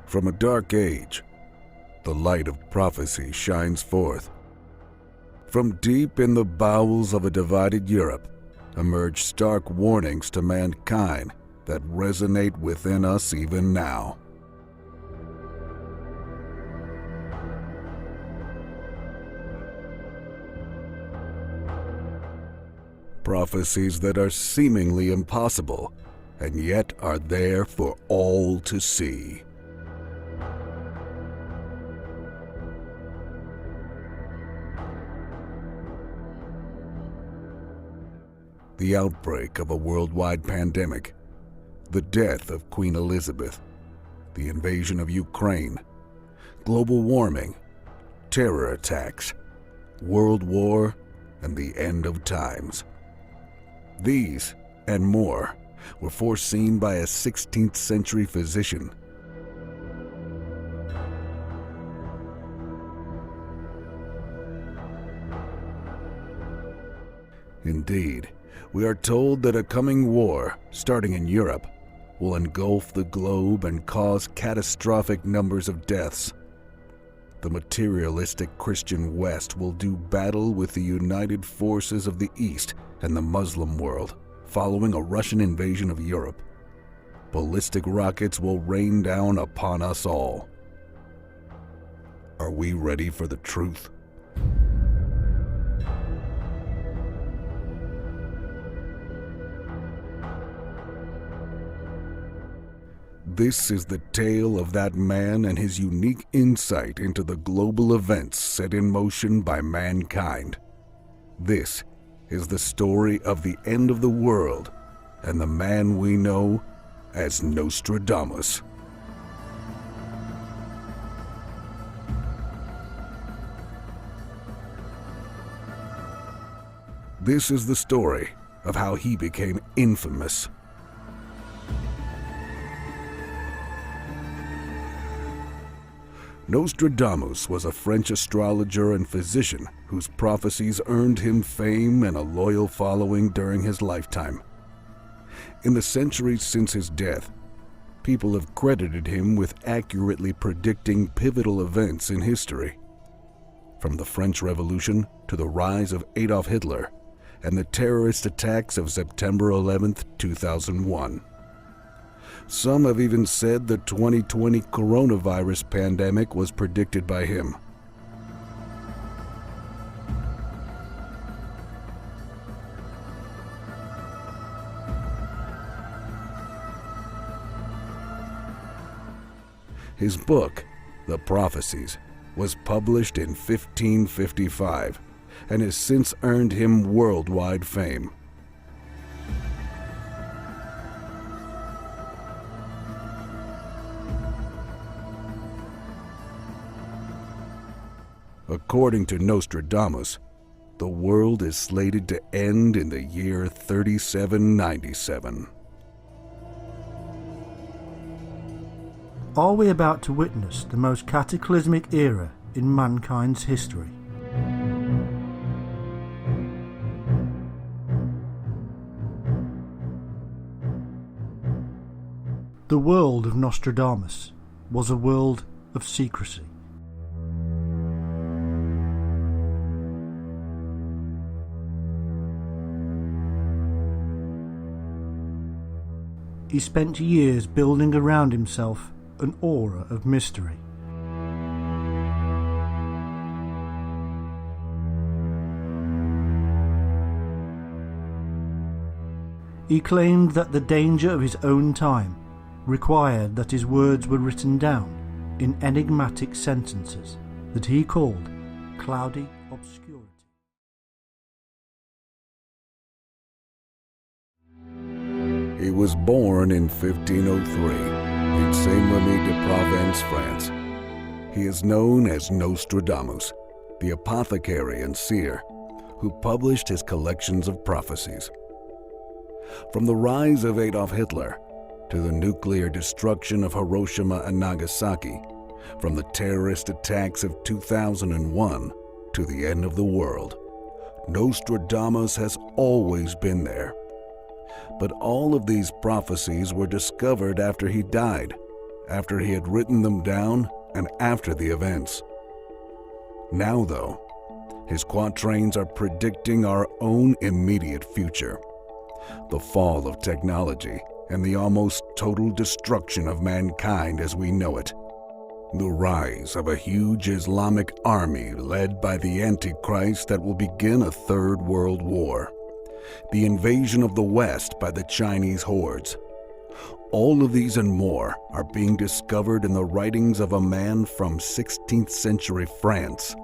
From a dark age, the light of prophecy shines forth. From deep in the bowels of a divided Europe emerge stark warnings to mankind that resonate within us even now. Prophecies that are seemingly impossible, and yet are there for all to see. The outbreak of a worldwide pandemic, the death of Queen Elizabeth, the invasion of Ukraine, global warming, terror attacks, world war, and the end of times. These, and more, were foreseen by a 16th century physician. Indeed, we are told that a coming war, starting in Europe, will engulf the globe and cause catastrophic numbers of deaths. The materialistic Christian West will do battle with the united forces of the East and the Muslim world, following a Russian invasion of Europe. Ballistic rockets will rain down upon us all. Are we ready for the truth? This is the tale of that man and his unique insight into the global events set in motion by mankind. This is the story of the end of the world and the man we know as Nostradamus. This is the story of how he became infamous. Nostradamus was a French astrologer and physician whose prophecies earned him fame and a loyal following during his lifetime. In the centuries since his death, people have credited him with accurately predicting pivotal events in history. From the French Revolution to the rise of Adolf Hitler and the terrorist attacks of September 11, 2001. Some have even said the 2020 coronavirus pandemic was predicted by him. His book, The Prophecies, was published in 1555 and has since earned him worldwide fame. According to Nostradamus, the world is slated to end in the year 3797. Are we about to witness the most cataclysmic era in mankind's history? The world of Nostradamus was a world of secrecy. He spent years building around himself an aura of mystery. He claimed that the danger of his own time required that his words were written down in enigmatic sentences that he called cloudy obscurity. He was born in 1503 in Saint-Rémy-de-Provence, France. He is known as Nostradamus, the apothecary and seer, who published his collections of prophecies. From the rise of Adolf Hitler to the nuclear destruction of Hiroshima and Nagasaki, from the terrorist attacks of 2001 to the end of the world, Nostradamus has always been there. But all of these prophecies were discovered after he died, after he had written them down and after the events. Now, though, his quatrains are predicting our own immediate future, the fall of technology and the almost total destruction of mankind as we know it, the rise of a huge Islamic army led by the Antichrist that will begin a third world war, the invasion of the West by the Chinese hordes. All of these and more are being discovered in the writings of a man from 16th century France.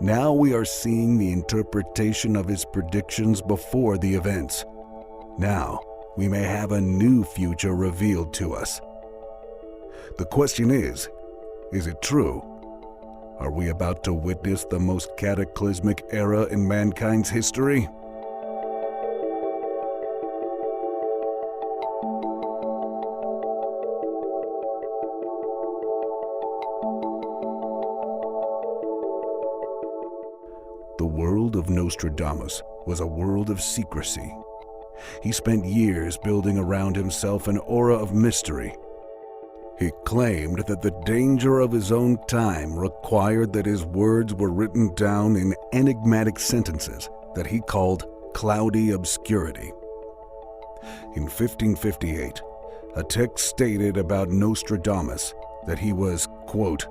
Now we are seeing the interpretation of his predictions before the events. Now we may have a new future revealed to us. The question is it true? Are we about to witness the most cataclysmic era in mankind's history? The world of Nostradamus was a world of secrecy. He spent years building around himself an aura of mystery. He claimed that the danger of his own time required that his words were written down in enigmatic sentences that he called cloudy obscurity. In 1558, a text stated about Nostradamus that he was, quote,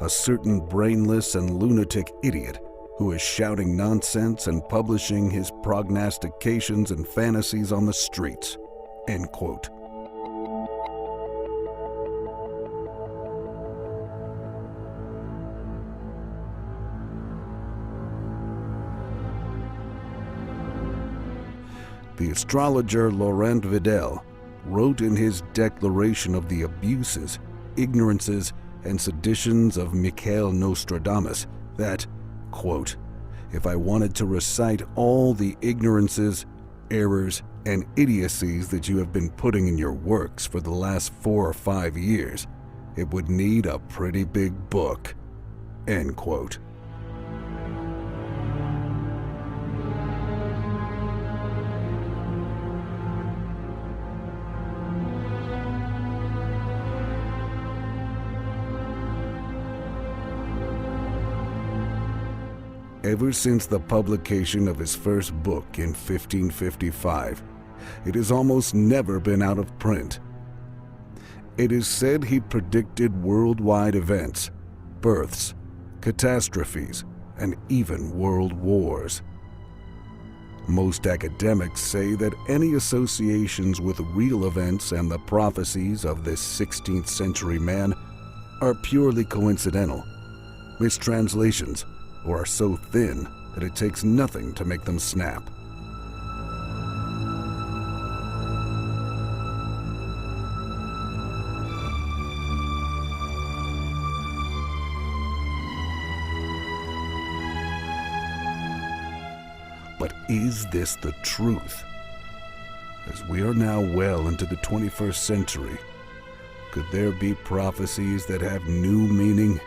a certain brainless and lunatic idiot who is shouting nonsense and publishing his prognostications and fantasies on the streets, end quote. The astrologer Laurent Vidal wrote in his declaration of the abuses, ignorances, and seditions of Michael Nostradamus that, quote, if I wanted to recite all the ignorances, errors, and idiocies that you have been putting in your works for the last 4 or 5 years, it would need a pretty big book, end quote. Ever since the publication of his first book in 1555, it has almost never been out of print. It is said he predicted worldwide events, births, catastrophes, and even world wars. Most academics say that any associations with real events and the prophecies of this 16th century man are purely coincidental, mistranslations, or are so thin that it takes nothing to make them snap. But is this the truth? As we are now well into the 21st century, could there be prophecies that have new meaning?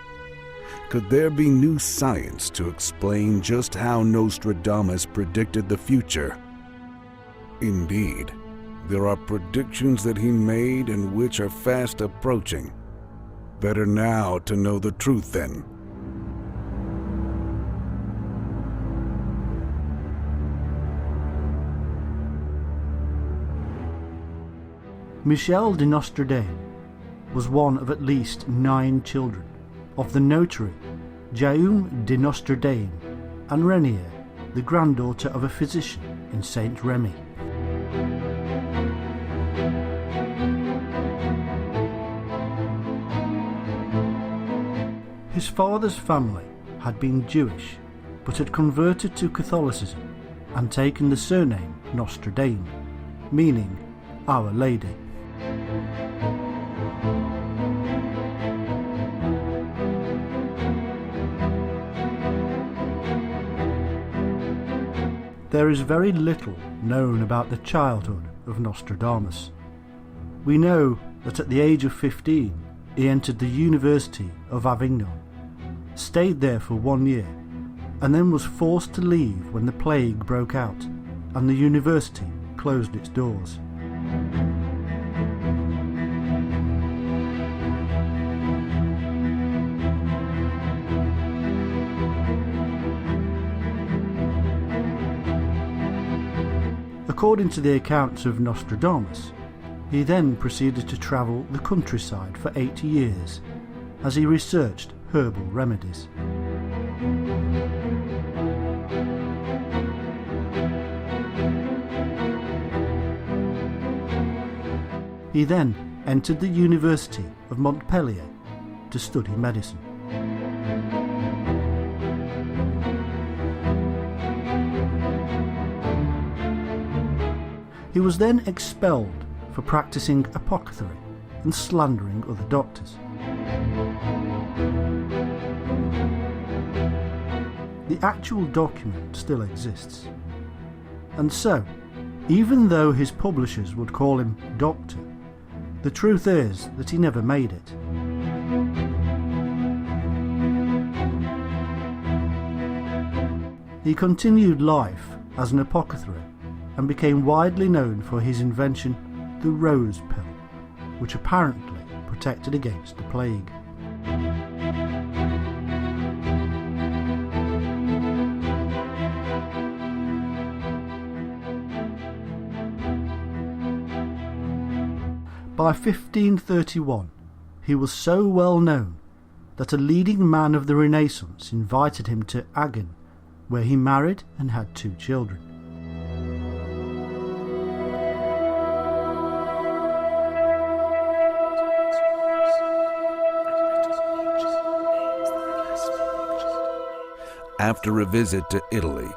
Could there be new science to explain just how Nostradamus predicted the future? Indeed, there are predictions that he made and which are fast approaching. Better now to know the truth then. Michel de Nostradamus was one of at least 9 children of the notary Jaume de Nostradamus and Renier, the granddaughter of a physician in Saint Remy. His father's family had been Jewish but had converted to Catholicism and taken the surname Nostradamus, meaning Our Lady. There is very little known about the childhood of Nostradamus. We know that at the age of 15 he entered the University of Avignon, stayed there for 1 year, and then was forced to leave when the plague broke out and the university closed its doors. According to the accounts of Nostradamus, he then proceeded to travel the countryside for 80 years as he researched herbal remedies. He then entered the University of Montpellier to study medicine. He was then expelled for practicing apothecary and slandering other doctors. The actual document still exists. And so, even though his publishers would call him Doctor, the truth is that he never made it. He continued life as an apothecary and became widely known for his invention, the rose pill, which apparently protected against the plague. By 1531, he was so well known that a leading man of the Renaissance invited him to Agen, where he married and had 2 children. After a visit to Italy,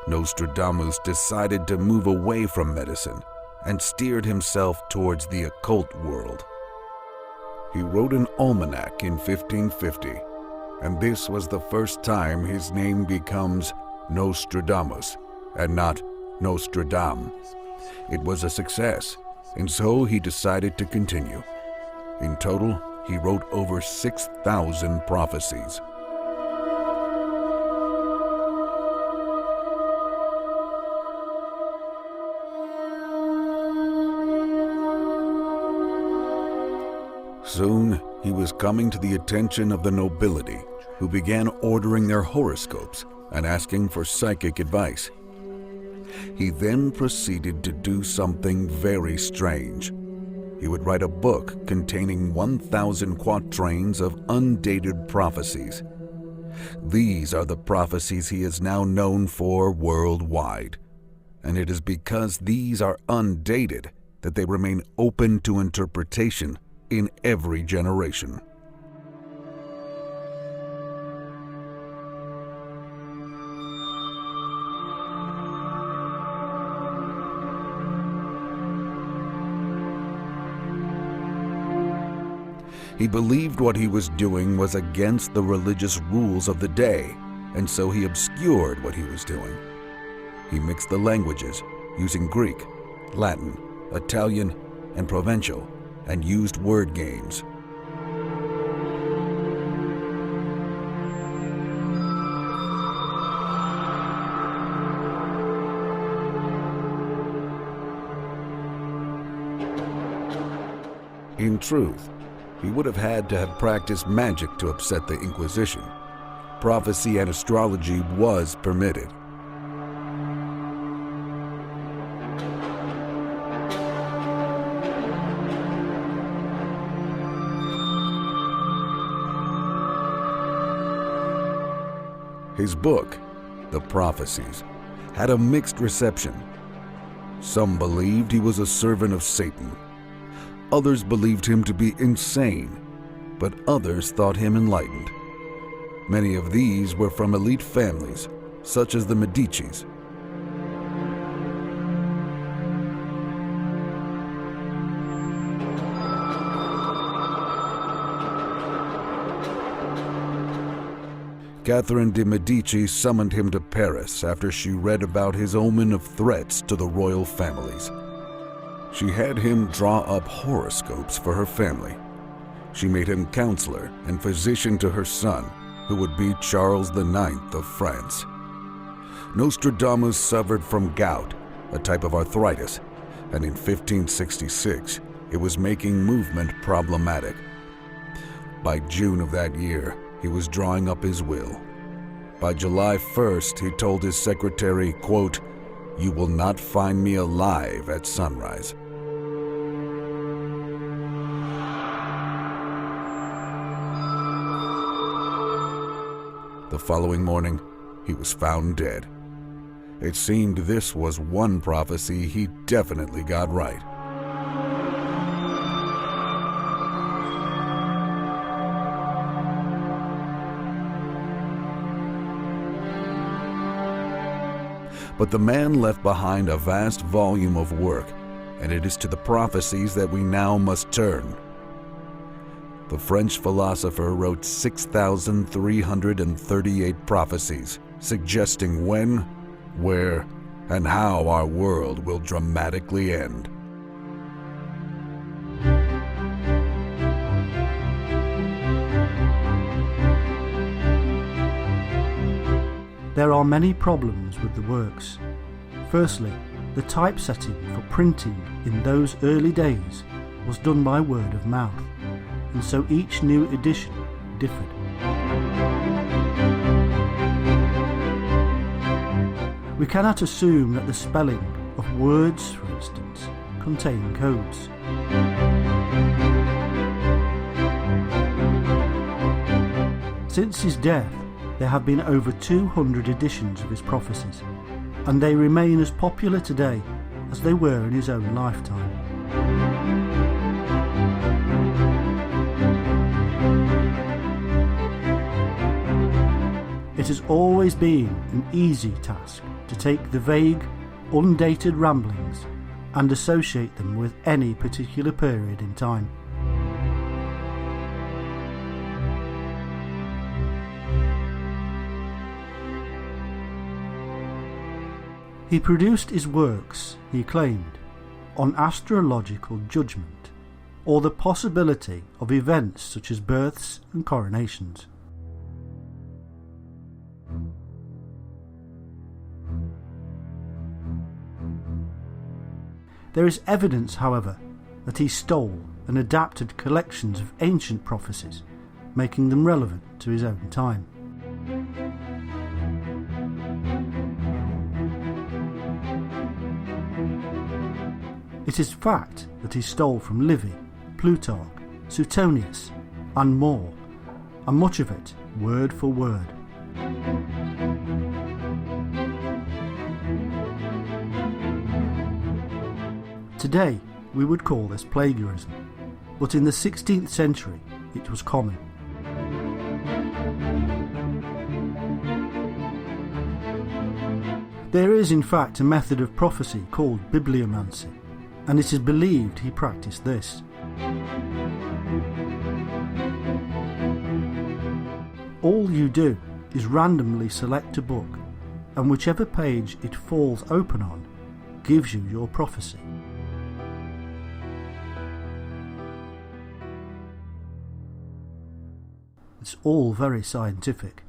Nostradamus decided to move away from medicine and steered himself towards the occult world. He wrote an almanac in 1550, and this was the first time his name becomes Nostradamus and not Nostradam. It was a success, and so he decided to continue. In total, he wrote over 6,000 prophecies. Soon, he was coming to the attention of the nobility, who began ordering their horoscopes and asking for psychic advice. He then proceeded to do something very strange. He would write a book containing 1,000 quatrains of undated prophecies. These are the prophecies he is now known for worldwide, and it is because these are undated that they remain open to interpretation in every generation. He believed what he was doing was against the religious rules of the day, and so he obscured what he was doing. He mixed the languages, using Greek, Latin, Italian, and Provençal, and used word games. In truth, he would have had to have practiced magic to upset the Inquisition. Prophecy and astrology was permitted. His book, The Prophecies, had a mixed reception. Some believed he was a servant of Satan. Others believed him to be insane, but others thought him enlightened. Many of these were from elite families, such as the Medicis. Catherine de' Medici summoned him to Paris after she read about his omen of threats to the royal families. She had him draw up horoscopes for her family. She made him counselor and physician to her son, who would be Charles IX of France. Nostradamus suffered from gout, a type of arthritis, and in 1566, it was making movement problematic. By June of that year, he was drawing up his will. By July 1st, he told his secretary, quote, "You will not find me alive at sunrise." The following morning, he was found dead. It seemed this was one prophecy he definitely got right. But the man left behind a vast volume of work, and it is to the prophecies that we now must turn. The French philosopher wrote 6,338 prophecies, suggesting when, where, and how our world will dramatically end. There are many problems with the works. Firstly, the typesetting for printing in those early days was done by word of mouth, and so each new edition differed. We cannot assume that the spelling of words, for instance, contain codes. Since his death, there have been over 200 editions of his prophecies, and they remain as popular today as they were in his own lifetime. It has always been an easy task to take the vague, undated ramblings and associate them with any particular period in time. He produced his works, he claimed, on astrological judgment, or the possibility of events such as births and coronations. There is evidence, however, that he stole and adapted collections of ancient prophecies, making them relevant to his own time. It is fact that he stole from Livy, Plutarch, Suetonius, and more, and much of it word for word. Today, we would call this plagiarism, but in the 16th century, it was common. There is, in fact, a method of prophecy called bibliomancy, and it is believed he practiced this. All you do is randomly select a book, and whichever page it falls open on gives you your prophecy. It's all very scientific.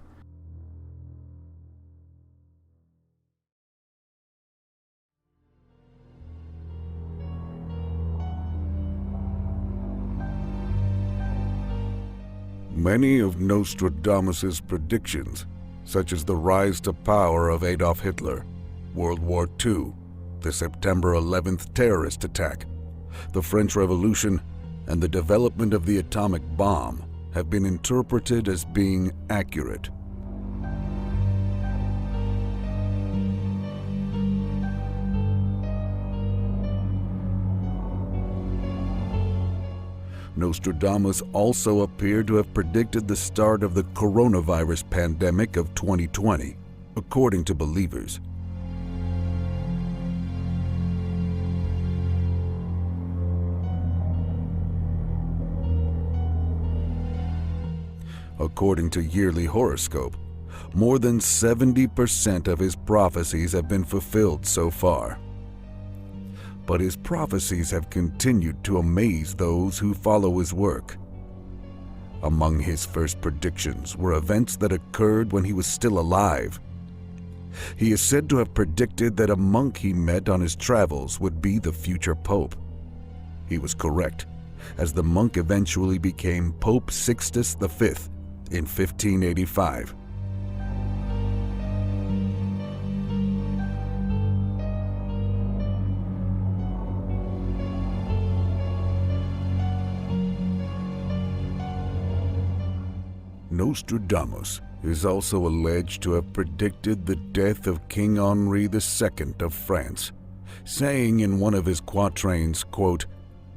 Many of Nostradamus's predictions, such as the rise to power of Adolf Hitler, World War II, the September 11th terrorist attack, the French Revolution, and the development of the atomic bomb, have been interpreted as being accurate. Nostradamus also appeared to have predicted the start of the coronavirus pandemic of 2020, according to believers. According to Yearly Horoscope, more than 70% of his prophecies have been fulfilled so far. But his prophecies have continued to amaze those who follow his work. Among his first predictions were events that occurred when he was still alive. He is said to have predicted that a monk he met on his travels would be the future pope. He was correct, as the monk eventually became Pope Sixtus V in 1585. Nostradamus is also alleged to have predicted the death of King Henri II of France, saying in one of his quatrains, quote,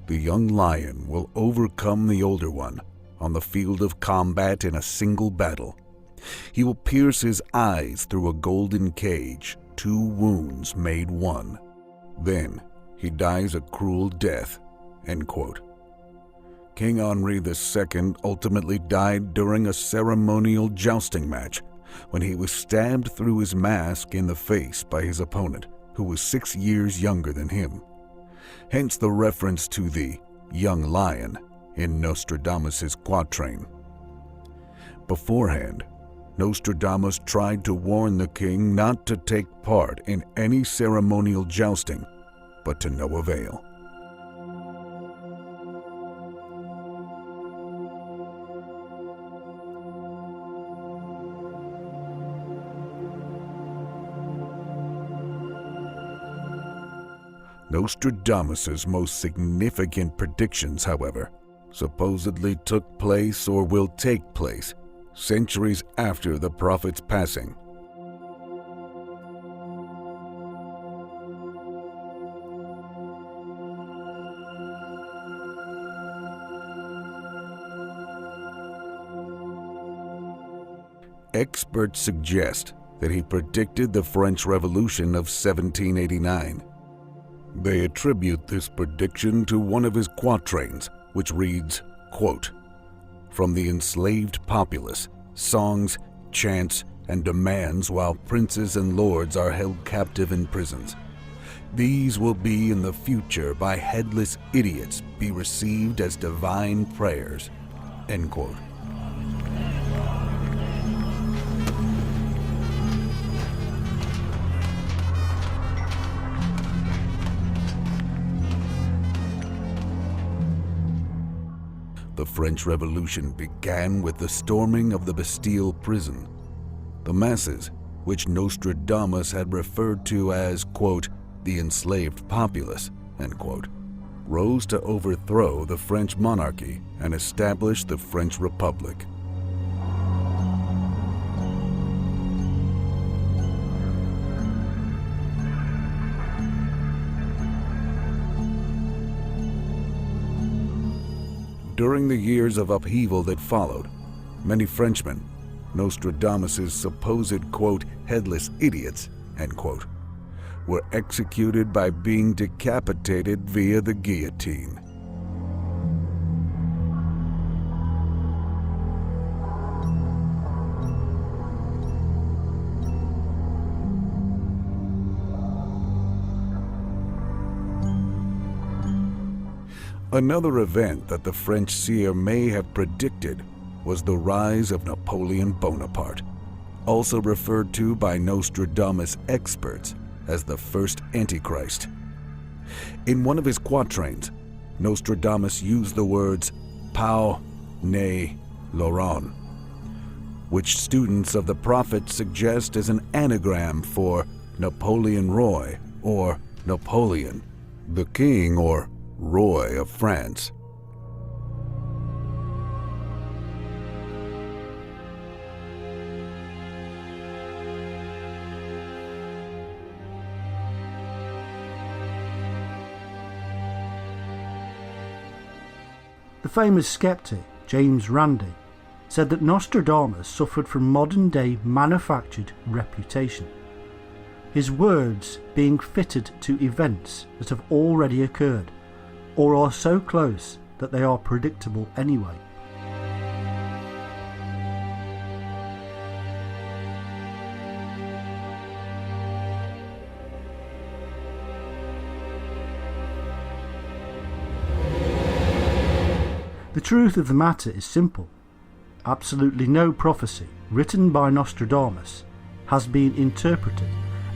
"The young lion will overcome the older one on the field of combat in a single battle. He will pierce his eyes through a golden cage, 2 wounds made one. Then he dies a cruel death," end quote. King Henri II ultimately died during a ceremonial jousting match when he was stabbed through his mask in the face by his opponent, who was 6 years younger than him. Hence the reference to the young lion in Nostradamus's quatrain. Beforehand, Nostradamus tried to warn the king not to take part in any ceremonial jousting, but to no avail. Nostradamus's most significant predictions, however, supposedly took place or will take place centuries after the prophet's passing. Experts suggest that he predicted the French Revolution of 1789. They attribute this prediction to one of his quatrains, which reads, quote, "From the enslaved populace, songs, chants, and demands while princes and lords are held captive in prisons. These will be in the future by headless idiots be received as divine prayers," end quote. The French Revolution began with the storming of the Bastille prison. The masses, which Nostradamus had referred to as, quote, "the enslaved populace," end quote, rose to overthrow the French monarchy and establish the French Republic. During the years of upheaval that followed, many Frenchmen, Nostradamus's supposed, quote, "headless idiots," end quote, were executed by being decapitated via the guillotine. Another event that the French seer may have predicted was the rise of Napoleon Bonaparte, also referred to by Nostradamus experts as the first Antichrist. In one of his quatrains, Nostradamus used the words "Pau, ne, Laurent," which students of the prophet suggest as an anagram for Napoleon Roy, or Napoleon, the king or Roy of France. The famous skeptic James Randi said that Nostradamus suffered from modern-day manufactured reputation, his words being fitted to events that have already occurred or are so close that they are predictable anyway. The truth of the matter is simple. absolutely no prophecy written by Nostradamus has been interpreted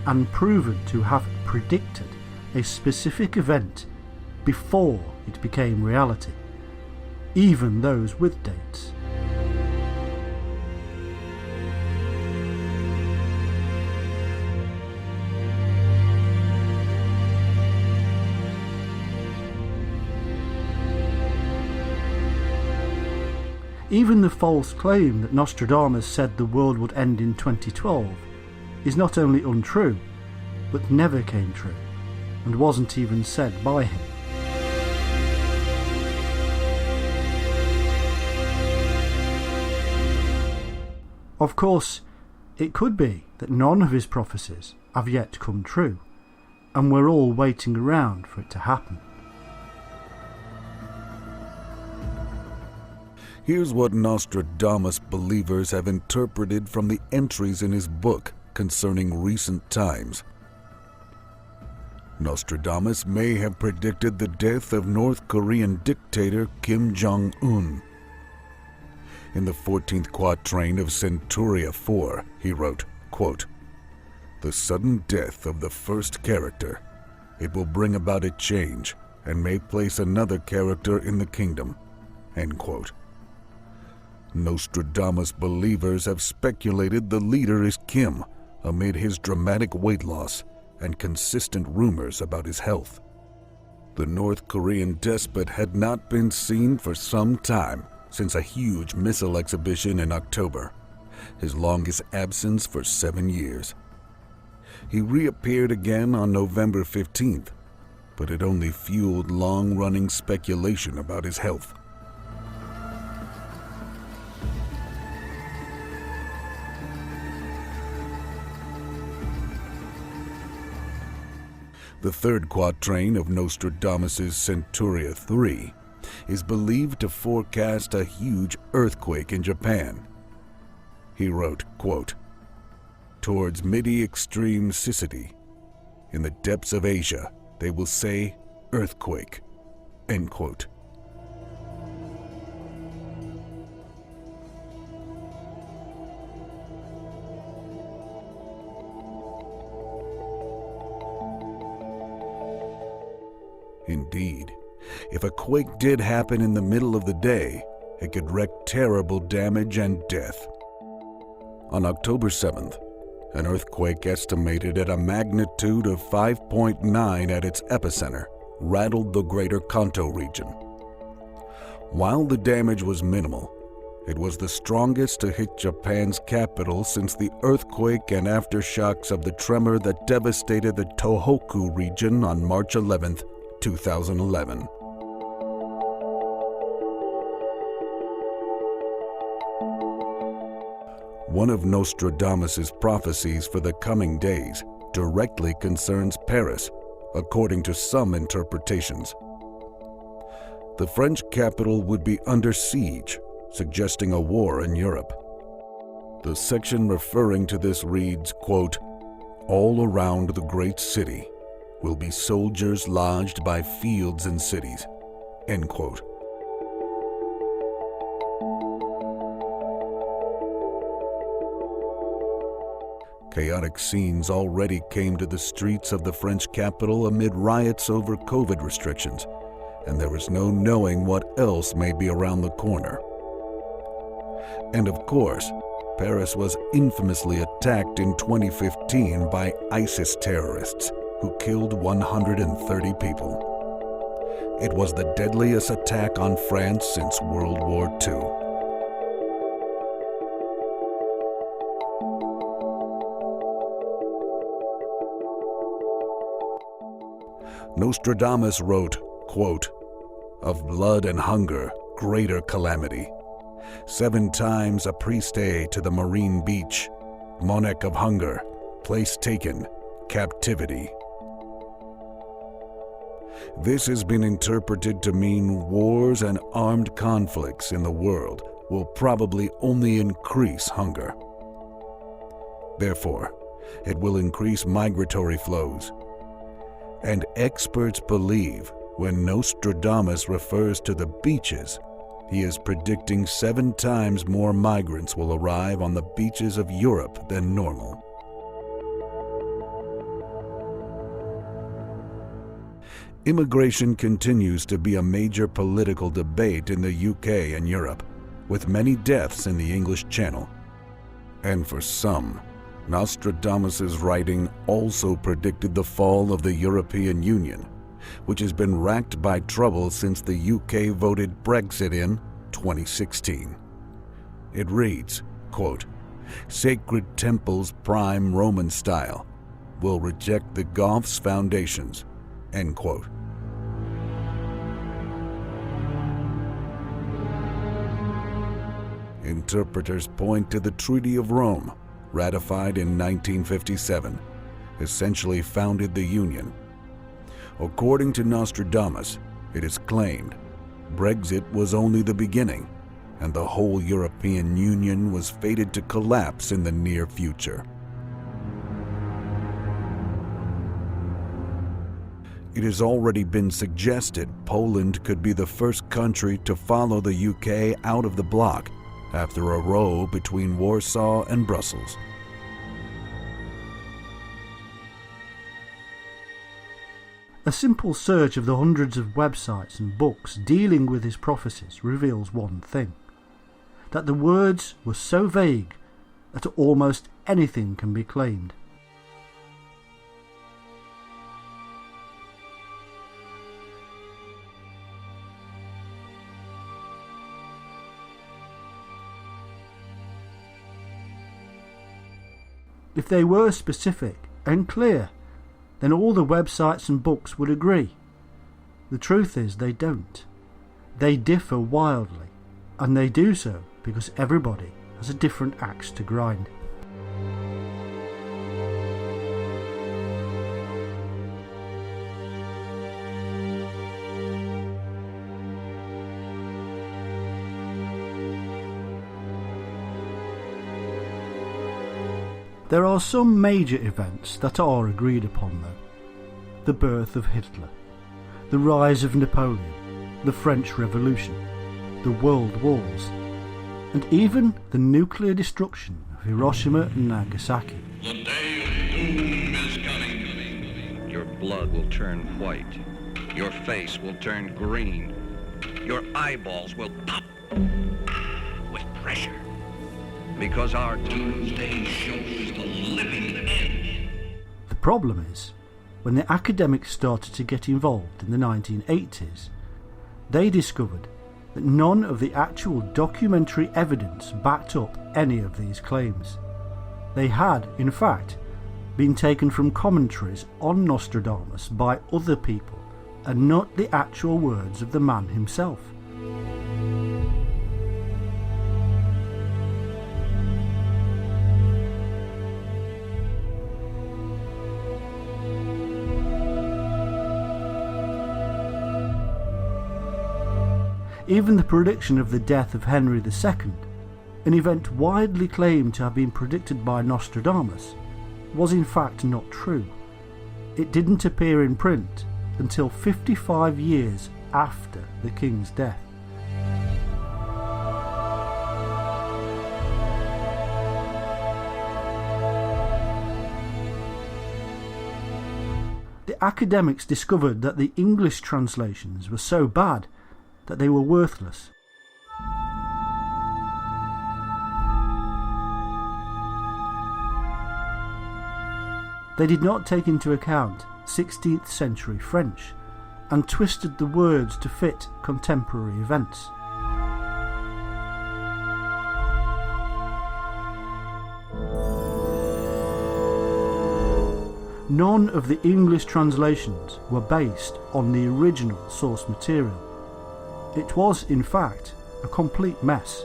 and proven to have predicted a specific event before it became reality, even those with dates. Even the false claim that Nostradamus said the world would end in 2012 is not only untrue, but never came true, and wasn't even said by him. Of course, it could be that none of his prophecies have yet come true, and we're all waiting around for it to happen. Here's what Nostradamus believers have interpreted from the entries in his book concerning recent times. Nostradamus may have predicted the death of North Korean dictator Kim Jong-un. In the 14th quatrain of Centuria 4, he wrote, quote, "The sudden death of the first character, it will bring about a change and may place another character in the kingdom," end quote. Nostradamus believers have speculated the leader is Kim amid his dramatic weight loss and consistent rumors about his health. The North Korean despot had not been seen for some time since a huge missile exhibition in October, his longest absence for 7 years. He reappeared again on November 15th, but it only fueled long-running speculation about his health. The third quatrain of Nostradamus' Centuria 3 is believed to forecast a huge earthquake in Japan. He wrote, quote, "Towards midi-extreme Sicily, in the depths of Asia, they will say earthquake," end quote. Indeed, if a quake did happen in the middle of the day, it could wreak terrible damage and death. On October 7th, an earthquake estimated at a magnitude of 5.9 at its epicenter rattled the greater Kanto region. While the damage was minimal, it was the strongest to hit Japan's capital since the earthquake and aftershocks of the tremor that devastated the Tohoku region on March 11th, 2011. One of Nostradamus' prophecies for the coming days directly concerns Paris, according to some interpretations. The French capital would be under siege, suggesting a war in Europe. The section referring to this reads, quote, "All around the great city will be soldiers lodged by fields and cities," end quote. Chaotic scenes already came to the streets of the French capital amid riots over COVID restrictions, and there is no knowing what else may be around the corner. And of course, Paris was infamously attacked in 2015 by ISIS terrorists who killed 130 people. It was the deadliest attack on France since World War II. Nostradamus wrote, quote, "Of blood and hunger, greater calamity. 7 times a priest to the marine beach, monarch of hunger, place taken, captivity." This has been interpreted to mean wars and armed conflicts in the world will probably only increase hunger. Therefore, it will increase migratory flows. And experts believe when Nostradamus refers to the beaches, he is predicting 7 times more migrants will arrive on the beaches of Europe than normal. Immigration continues to be a major political debate in the UK and Europe, with many deaths in the English Channel. And for some, Nostradamus' writing also predicted the fall of the European Union, which has been racked by trouble since the UK voted Brexit in 2016. It reads, quote, "Sacred temples prime Roman style will reject the Goths' foundations," end quote. Interpreters point to the Treaty of Rome, ratified in 1957, essentially founded the Union. According to Nostradamus, it is claimed Brexit was only the beginning, and the whole European Union was fated to collapse in the near future. It has already been suggested Poland could be the first country to follow the UK out of the bloc after a row between Warsaw and Brussels. A simple search of the hundreds of websites and books dealing with his prophecies reveals one thing: that the words were so vague that almost anything can be claimed. If they were specific and clear, then all the websites and books would agree. The truth is they don't. They differ wildly, and they do so because everybody has a different axe to grind. There are some major events that are agreed upon though. The birth of Hitler, the rise of Napoleon, the French Revolution, the World Wars, and even the nuclear destruction of Hiroshima and Nagasaki. The day of doom is coming. Your blood will turn white. Your face will turn green. Your eyeballs will pop with pressure. Because our Doomsday shows the living end. The problem is, when the academics started to get involved in the 1980s, they discovered that none of the actual documentary evidence backed up any of these claims. They had, in fact, been taken from commentaries on Nostradamus by other people and not the actual words of the man himself. Even the prediction of the death of Henry II, an event widely claimed to have been predicted by Nostradamus, was in fact not true. It didn't appear in print until 55 years after the king's death. The academics discovered that the English translations were so bad that they were worthless. They did not take into account 16th century French and twisted the words to fit contemporary events. None of the English translations were based on the original source material. It was, in fact, a complete mess.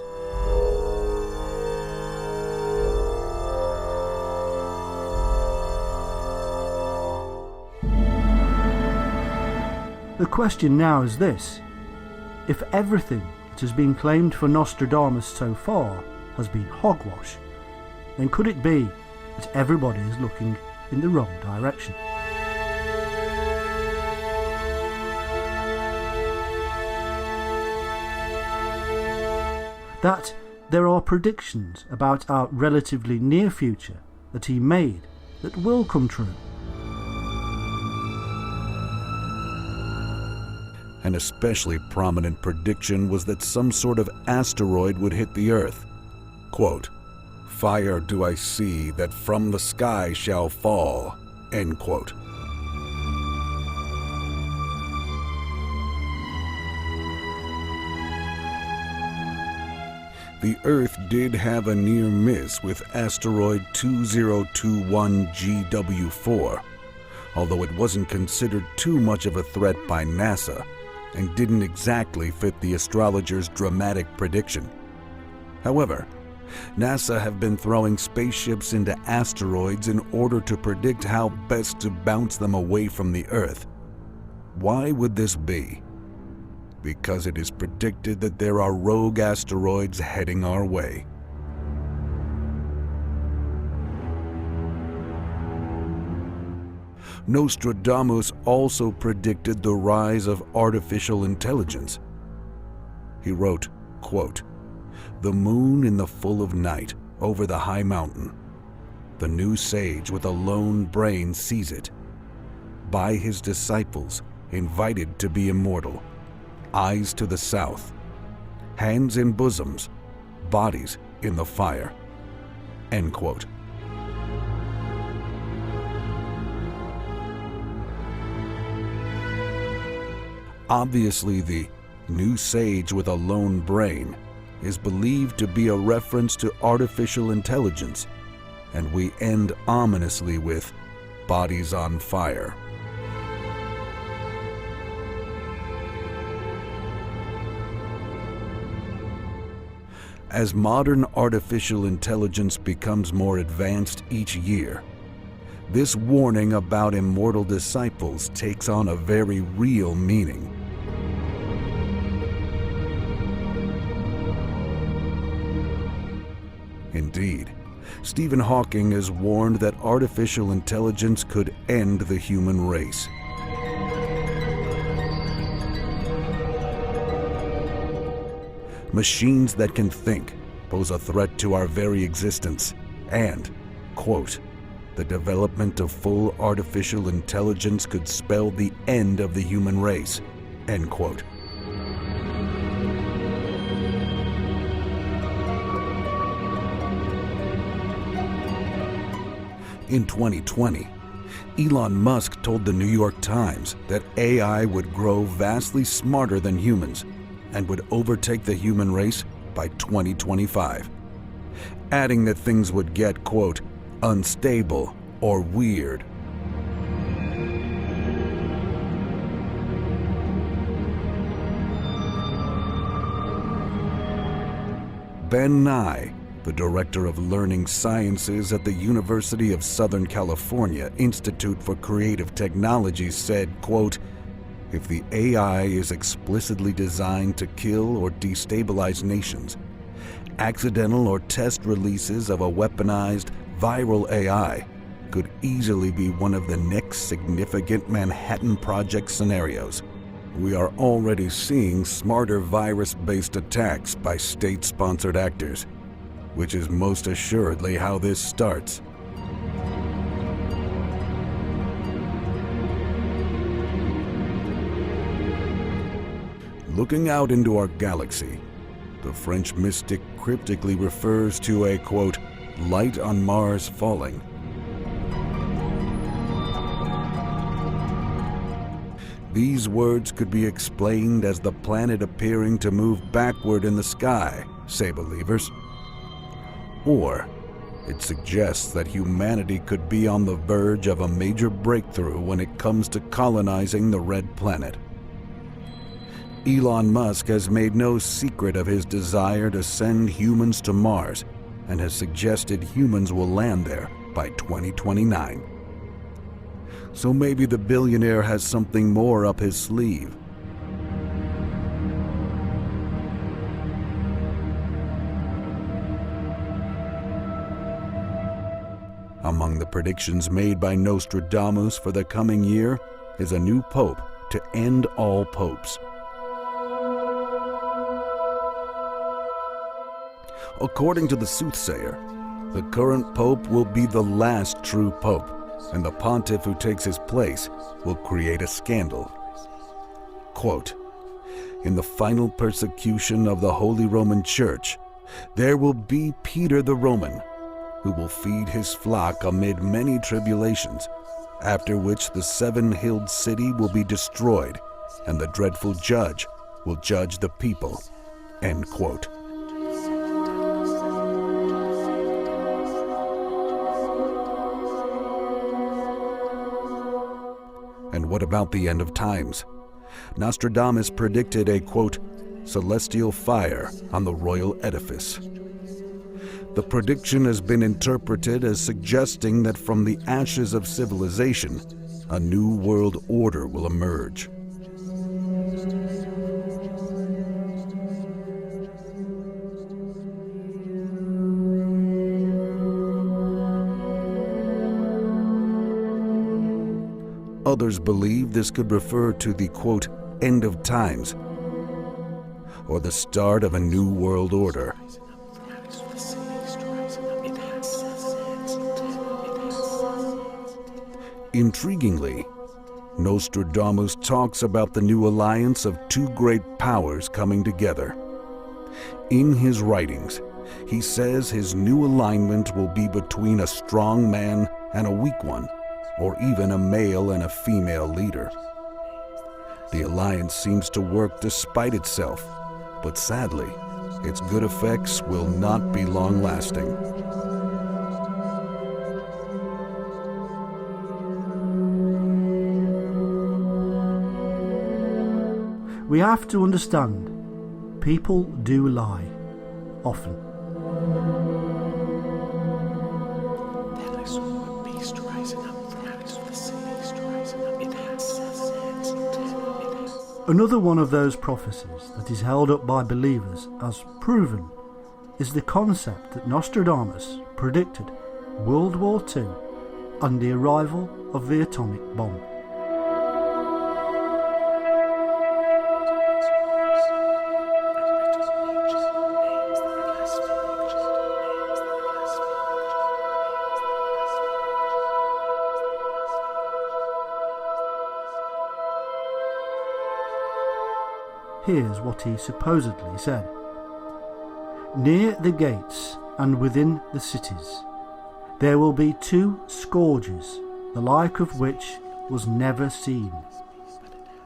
The question now is this: if everything that has been claimed for Nostradamus so far has been hogwash, then could it be that everybody is looking in the wrong direction? that there are predictions about our relatively near future that he made that will come true. An especially prominent prediction was that some sort of asteroid would hit the Earth. Quote, "Fire do I see that from the sky shall fall." End quote. The Earth did have a near miss with asteroid 2021 GW4, although it wasn't considered too much of a threat by NASA and didn't exactly fit the astrologer's dramatic prediction. However, NASA have been throwing spaceships into asteroids in order to predict how best to bounce them away from the Earth. Why would this be? Because it is predicted that there are rogue asteroids heading our way. Nostradamus also predicted the rise of artificial intelligence. He wrote, quote, "The moon in the full of night over the high mountain. The new sage with a lone brain sees it. By his disciples, invited to be immortal. Eyes to the south. Hands in bosoms. Bodies in the fire." End quote. Obviously, the new sage with a lone brain is believed to be a reference to artificial intelligence, and we end ominously with bodies on fire. As modern artificial intelligence becomes more advanced each year, this warning about immortal disciples takes on a very real meaning. Indeed, Stephen Hawking has warned that artificial intelligence could end the human race. Machines that can think pose a threat to our very existence, and, quote, "The development of full artificial intelligence could spell the end of the human race," end quote. In 2020, Elon Musk told the New York Times that AI would grow vastly smarter than humans and would overtake the human race by 2025, adding that things would get, quote, "unstable or weird." Ben Nye, the director of learning sciences at the University of Southern California Institute for Creative Technology, said, quote, "If the AI is explicitly designed to kill or destabilize nations, accidental or test releases of a weaponized viral AI could easily be one of the next significant Manhattan Project scenarios. We are already seeing smarter virus-based attacks by state-sponsored actors, which is most assuredly how this starts." Looking out into our galaxy, the French mystic cryptically refers to a, quote, "light on Mars falling." These words could be explained as the planet appearing to move backward in the sky, say believers. Or it suggests that humanity could be on the verge of a major breakthrough when it comes to colonizing the Red Planet. Elon Musk has made no secret of his desire to send humans to Mars and has suggested humans will land there by 2029. So maybe the billionaire has something more up his sleeve. Among the predictions made by Nostradamus for the coming year is a new pope to end all popes. According to the soothsayer, the current pope will be the last true pope, and the pontiff who takes his place will create a scandal. Quote, "In the final persecution of the Holy Roman Church, there will be Peter the Roman, who will feed his flock amid many tribulations, after which the seven-hilled city will be destroyed, and the dreadful judge will judge the people." End quote. And what about the end of times? Nostradamus predicted a, quote, "celestial fire on the royal edifice." The prediction has been interpreted as suggesting that from the ashes of civilization, a new world order will emerge. Others believe this could refer to the, quote, "end of times," or the start of a new world order. Intriguingly, Nostradamus talks about the new alliance of two great powers coming together. In his writings, he says his new alignment will be between a strong man and a weak one, or even a male and a female leader. The alliance seems to work despite itself, but sadly, its good effects will not be long-lasting. We have to understand, people do lie, often. Then I saw a beast rising up from out of the sea. Another one of those prophecies that is held up by believers as proven is the concept that Nostradamus predicted World War II and the arrival of the atomic bomb. Here's what he supposedly said. "Near the gates and within the cities there will be two scourges, the like of which was never seen.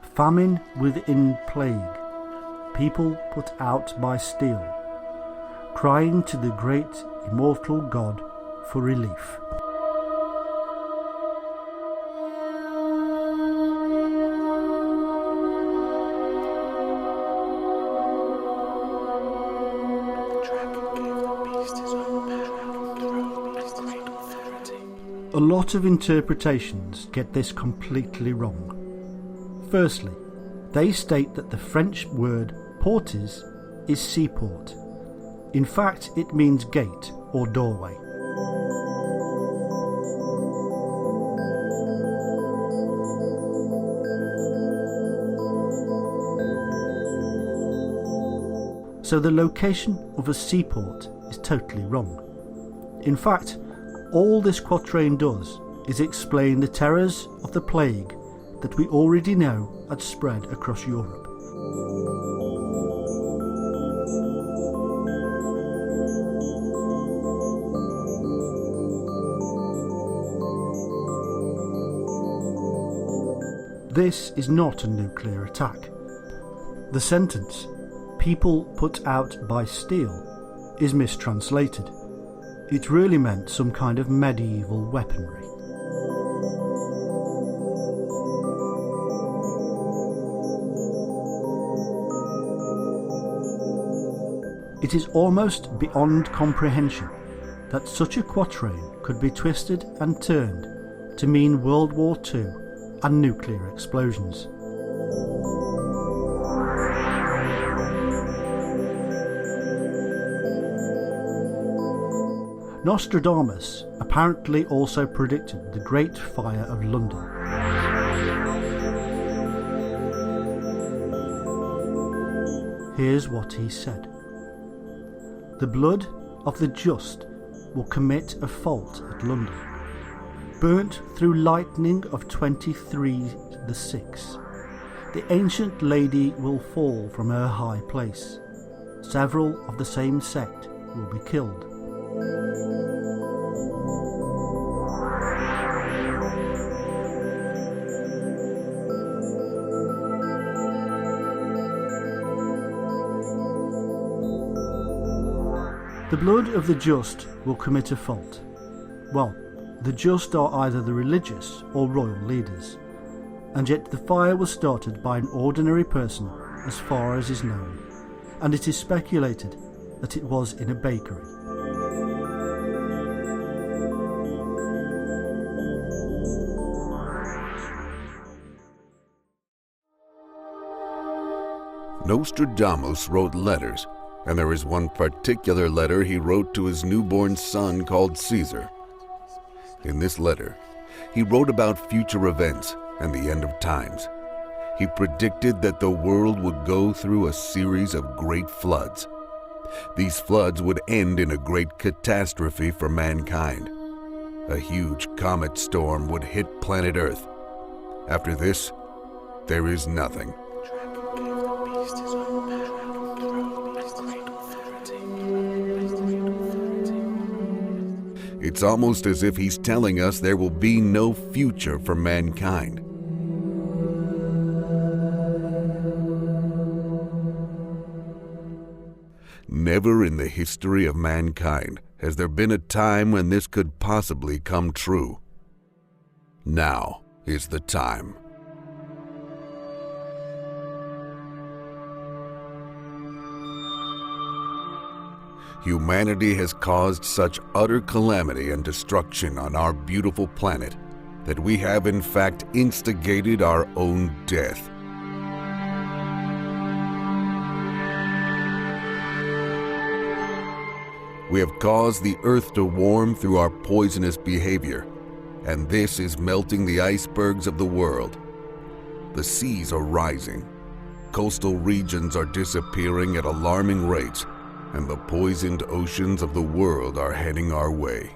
Famine within plague, people put out by steel, crying to the great immortal God for relief." A lot of interpretations get this completely wrong. Firstly, they state that the French word portes is seaport. In fact, it means gate or doorway. So the location of a seaport is totally wrong. In fact, all this quatrain does is explain the terrors of the plague that we already know had spread across Europe. This is not a nuclear attack. The sentence, "people put out by steel," is mistranslated. It really meant some kind of medieval weaponry. It is almost beyond comprehension that such a quatrain could be twisted and turned to mean World War II and nuclear explosions. Nostradamus apparently also predicted the Great Fire of London. Here's what he said. "The blood of the just will commit a fault at London. Burnt through lightning of 23 the 6th, the ancient lady will fall from her high place. Several of the same sect will be killed. The blood of the just will commit a fault. Well, the just are either the religious or royal leaders, and yet the fire was started by an ordinary person as far as is known, and it is speculated that it was in a bakery. Nostradamus wrote letters, and there is one particular letter he wrote to his newborn son called Caesar. In this letter, he wrote about future events and the end of times. He predicted that the world would go through a series of great floods. These floods would end in a great catastrophe for mankind. A huge comet storm would hit planet Earth. After this, there is nothing. It's almost as if he's telling us there will be no future for mankind. Never in the history of mankind has there been a time when this could possibly come true. Now is the time. Humanity has caused such utter calamity and destruction on our beautiful planet that we have in fact instigated our own death. We have caused the earth to warm through our poisonous behavior, and this is melting the icebergs of the world. The seas are rising, coastal regions are disappearing at alarming rates, and the poisoned oceans of the world are heading our way.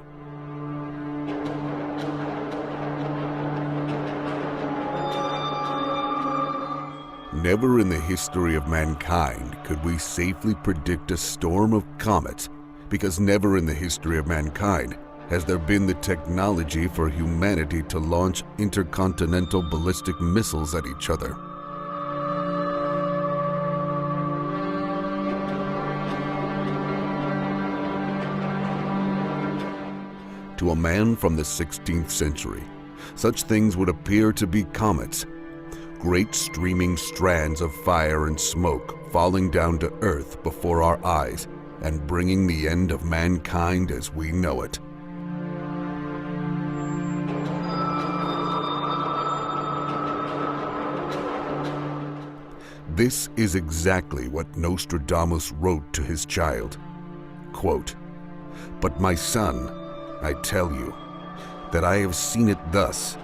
Never in the history of mankind could we safely predict a storm of comets, because never in the history of mankind has there been the technology for humanity to launch intercontinental ballistic missiles at each other. To a man from the 16th century, such things would appear to be comets, great streaming strands of fire and smoke falling down to earth before our eyes and bringing the end of mankind as we know it. This is exactly what Nostradamus wrote to his child. Quote, "But my son, I tell you that I have seen it thus.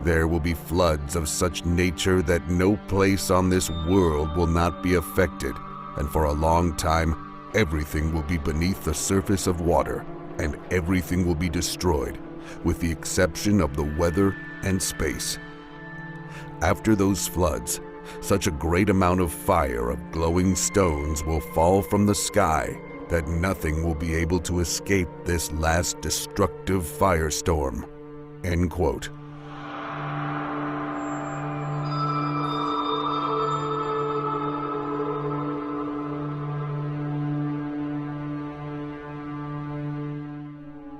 There will be floods of such nature that no place on this world will not be affected, and for a long time everything will be beneath the surface of water, and everything will be destroyed, with the exception of the weather and space. After those floods, such a great amount of fire of glowing stones will fall from the sky that nothing will be able to escape this last destructive firestorm." End quote.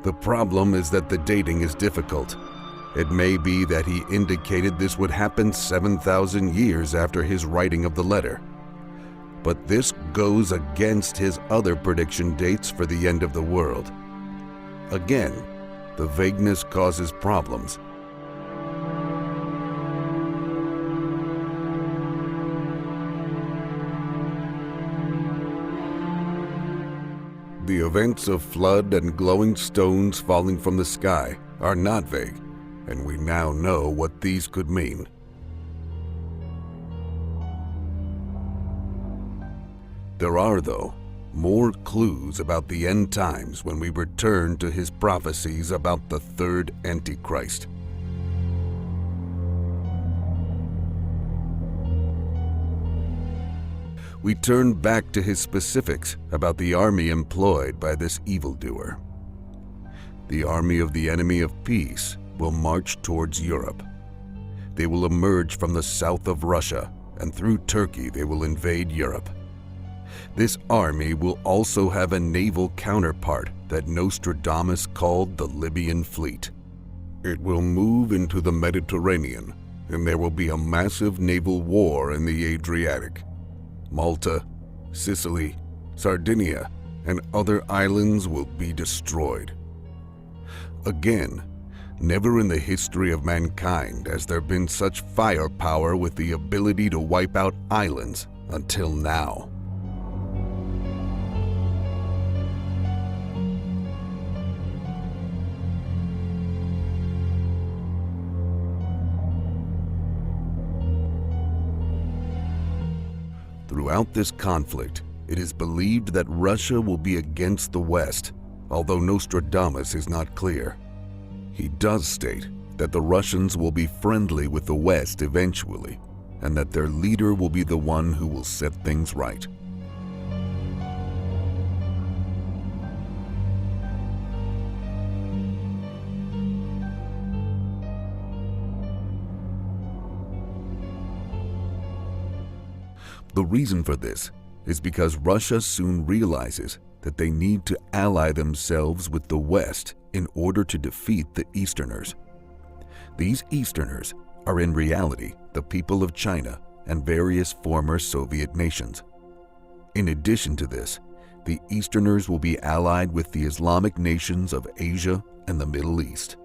The problem is that the dating is difficult. It may be that he indicated this would happen 7,000 years after his writing of the letter. But this goes against his other prediction dates for the end of the world. Again, the vagueness causes problems. The events of flood and glowing stones falling from the sky are not vague, and we now know what these could mean. There are, though, more clues about the end times when we return to his prophecies about the third Antichrist. We turn back to his specifics about the army employed by this evildoer. The army of the enemy of peace will march towards Europe. They will emerge from the south of Russia, and through Turkey they will invade Europe. This army will also have a naval counterpart that Nostradamus called the Libyan fleet. It will move into the Mediterranean, and there will be a massive naval war in the Adriatic. Malta, Sicily, Sardinia, and other islands will be destroyed. Again, never in the history of mankind has there been such firepower with the ability to wipe out islands until now. Throughout this conflict, it is believed that Russia will be against the West, although Nostradamus is not clear. He does state that the Russians will be friendly with the West eventually, and that their leader will be the one who will set things right. The reason for this is because Russia soon realizes that they need to ally themselves with the West in order to defeat the Easterners. These Easterners are in reality the people of China and various former Soviet nations. In addition to this, the Easterners will be allied with the Islamic nations of Asia and the Middle East.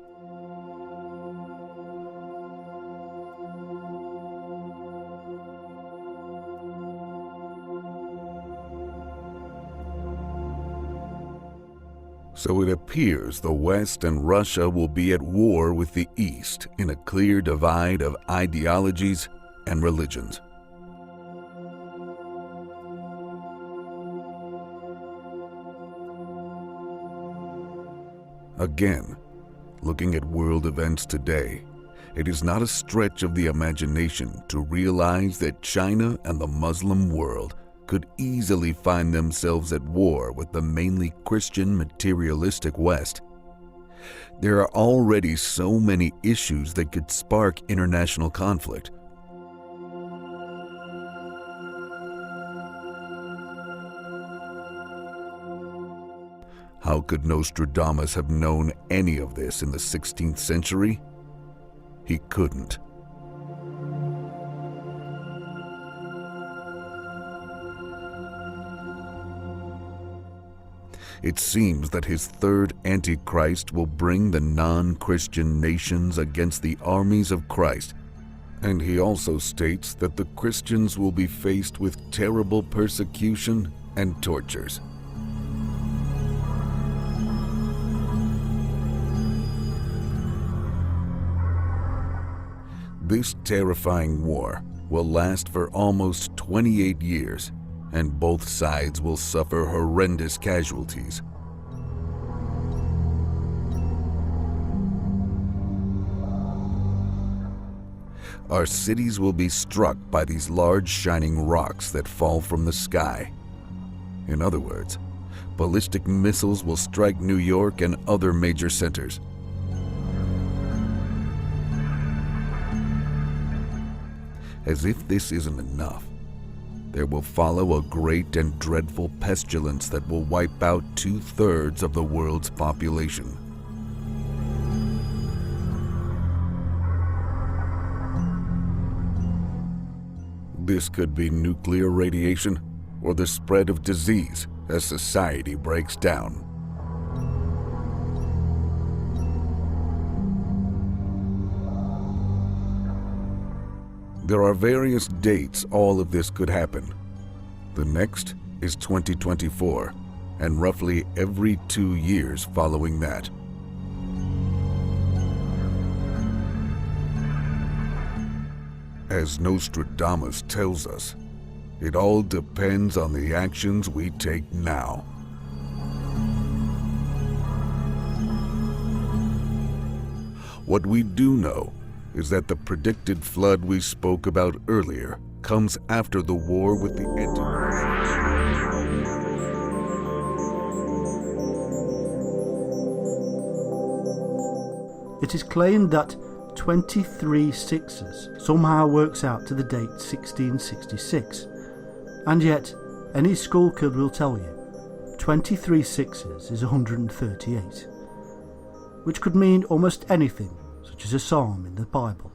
So it appears the West and Russia will be at war with the East in a clear divide of ideologies and religions. Again, looking at world events today, it is not a stretch of the imagination to realize that China and the Muslim world could easily find themselves at war with the mainly Christian materialistic West. There are already so many issues that could spark international conflict. How could Nostradamus have known any of this in the 16th century? He couldn't. It seems that his third Antichrist will bring the non-Christian nations against the armies of Christ, and he also states that the Christians will be faced with terrible persecution and tortures. This terrifying war will last for almost 28 years, and both sides will suffer horrendous casualties. Our cities will be struck by these large shining rocks that fall from the sky. In other words, ballistic missiles will strike New York and other major centers. As if this isn't enough, there will follow a great and dreadful pestilence that will wipe out 2/3 of the world's population. This could be nuclear radiation or the spread of disease as society breaks down. There are various dates all of this could happen. The next is 2024, and roughly every 2 years following that. As Nostradamus tells us, It all depends on the actions we take now. What we do know is that the predicted flood we spoke about earlier comes after the war with the Antichrist. It is claimed that 23 sixes somehow works out to the date 1666, and yet any school kid will tell you 23 sixes is 138, which could mean almost anything, such as a psalm in the Bible.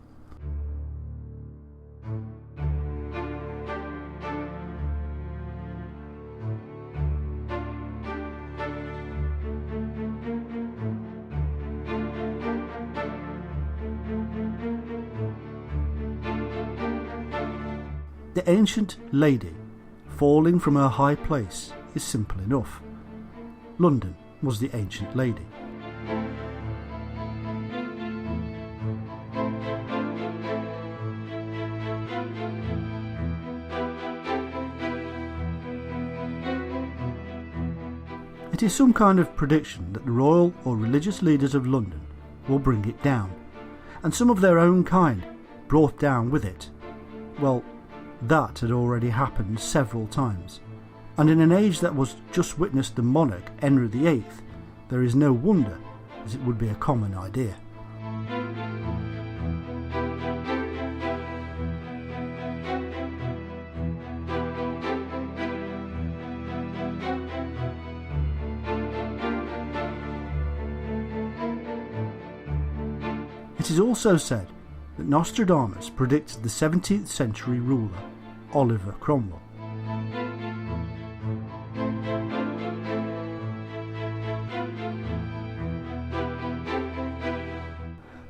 The ancient lady falling from her high place is simple enough. London was the ancient lady. It is some kind of prediction that the royal or religious leaders of London will bring it down, and some of their own kind brought down with it. Well, that had already happened several times, and in an age that was just witnessed the monarch Henry VIII, there is no wonder, as it would be a common idea. It is also said that Nostradamus predicted the 17th century ruler, Oliver Cromwell.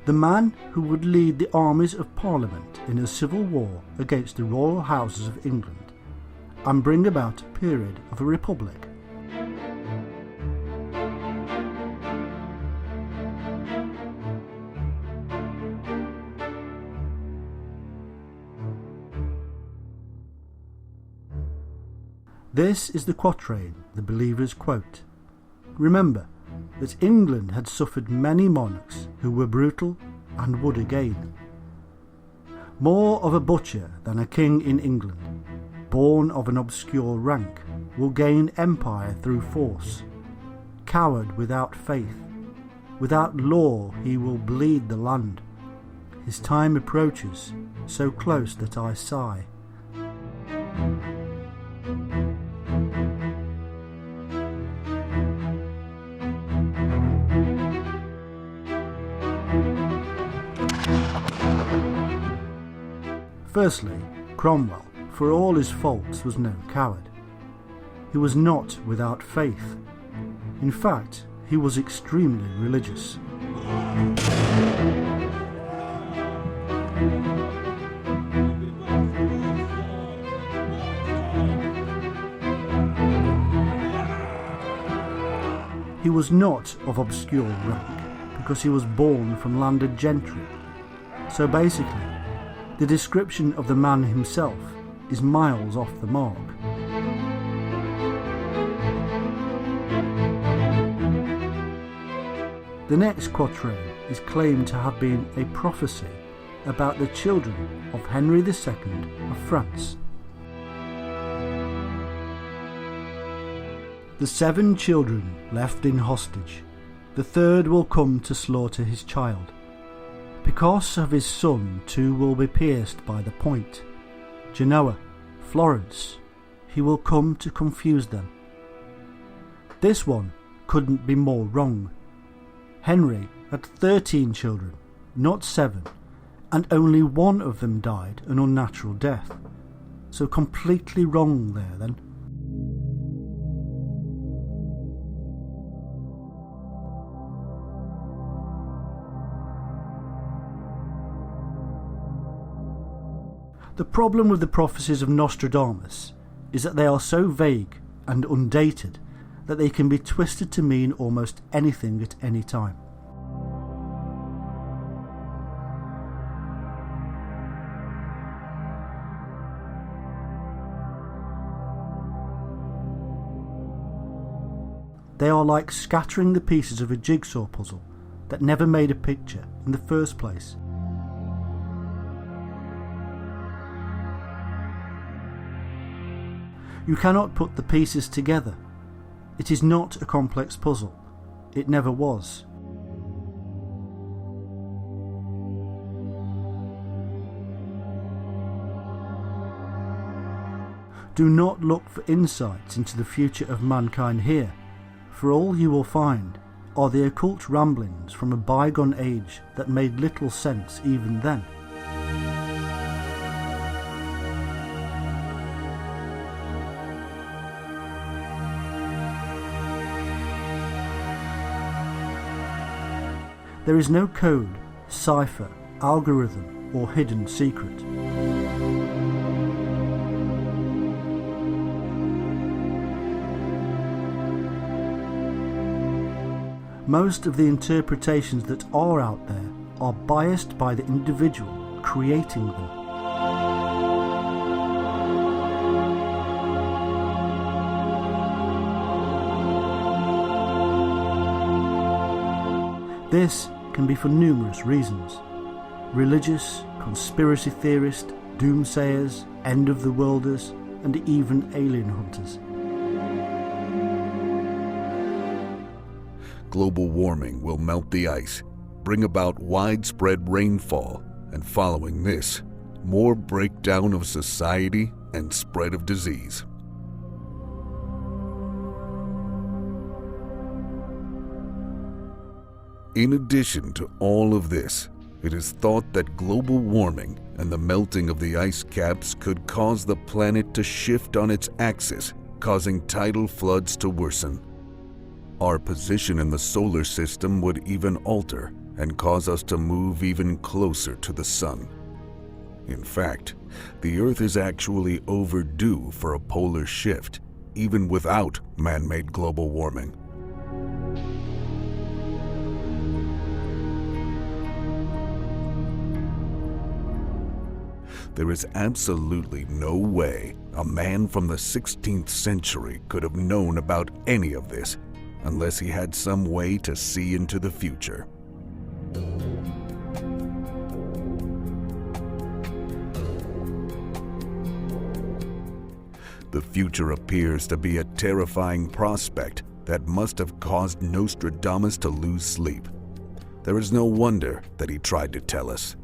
The man who would lead the armies of Parliament in a civil war against the royal houses of England and bring about a period of a republic. This is the quatrain the believers quote. Remember that England had suffered many monarchs who were brutal and would again. More of a butcher than a king in England, born of an obscure rank, will gain empire through force. Coward without faith, without law he will bleed the land. His time approaches, so close that I sigh. Firstly, Cromwell, for all his faults, was no coward. He was not without faith. In fact, he was extremely religious. He was not of obscure rank because he was born from landed gentry. So basically, the description of the man himself is miles off the mark. The next quatrain is claimed to have been a prophecy about the children of Henry II of France. The 7 children left in hostage, the third will come to slaughter his child. Because of his son 2 will be pierced by the point. Genoa, Florence, he will come to confuse them. This one couldn't be more wrong. Henry had 13 children, not 7, and only 1 of them died an unnatural death. So completely wrong there then. The problem with the prophecies of Nostradamus is that they are so vague and undated that they can be twisted to mean almost anything at any time. They are like scattering the pieces of a jigsaw puzzle that never made a picture in the first place. You cannot put the pieces together. It is not a complex puzzle. It never was. Do not look for insights into the future of mankind here, for all you will find are the occult ramblings from a bygone age that made little sense even then. There is no code, cipher, algorithm, or hidden secret. Most of the interpretations that are out there are biased by the individual creating them. This can be for numerous reasons. Religious, conspiracy theorists, doomsayers, end-of-the-worlders, and even alien hunters. Global warming will melt the ice, bring about widespread rainfall, and following this, more breakdown of society and spread of disease. In addition to all of this, it is thought that global warming and the melting of the ice caps could cause the planet to shift on its axis, causing tidal floods to worsen. Our position in the solar system would even alter and cause us to move even closer to the sun. In fact, the Earth is actually overdue for a polar shift, even without man-made global warming. There is absolutely no way a man from the 16th century could have known about any of this unless he had some way to see into the future. The future appears to be a terrifying prospect that must have caused Nostradamus to lose sleep. There is no wonder that he tried to tell us.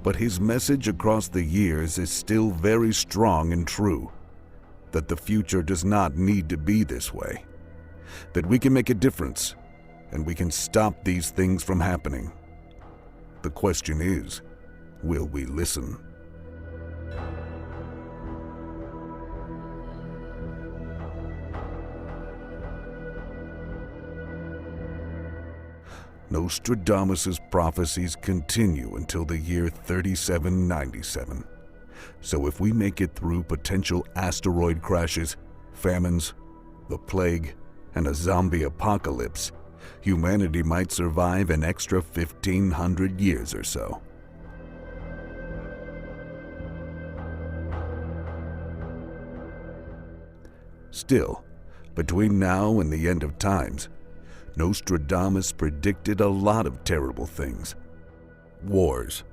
But his message across the years is still very strong and true, that the future does not need to be this way, that we can make a difference, and we can stop these things from happening. The question is, will we listen? Nostradamus's prophecies continue until the year 3797. So if we make it through potential asteroid crashes, famines, the plague, and a zombie apocalypse, humanity might survive an extra 1,500 years or so. Still, between now and the end of times, Nostradamus predicted a lot of terrible things. Wars,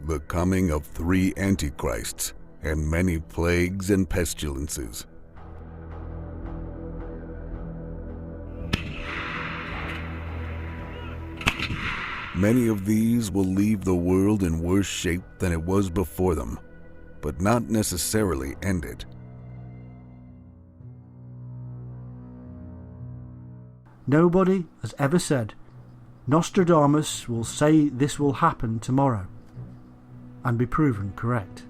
the coming of 3 antichrists, and many plagues and pestilences. Many of these will leave the world in worse shape than it was before them, but not necessarily end it. Nobody has ever said, Nostradamus will say this will happen tomorrow, and be proven correct.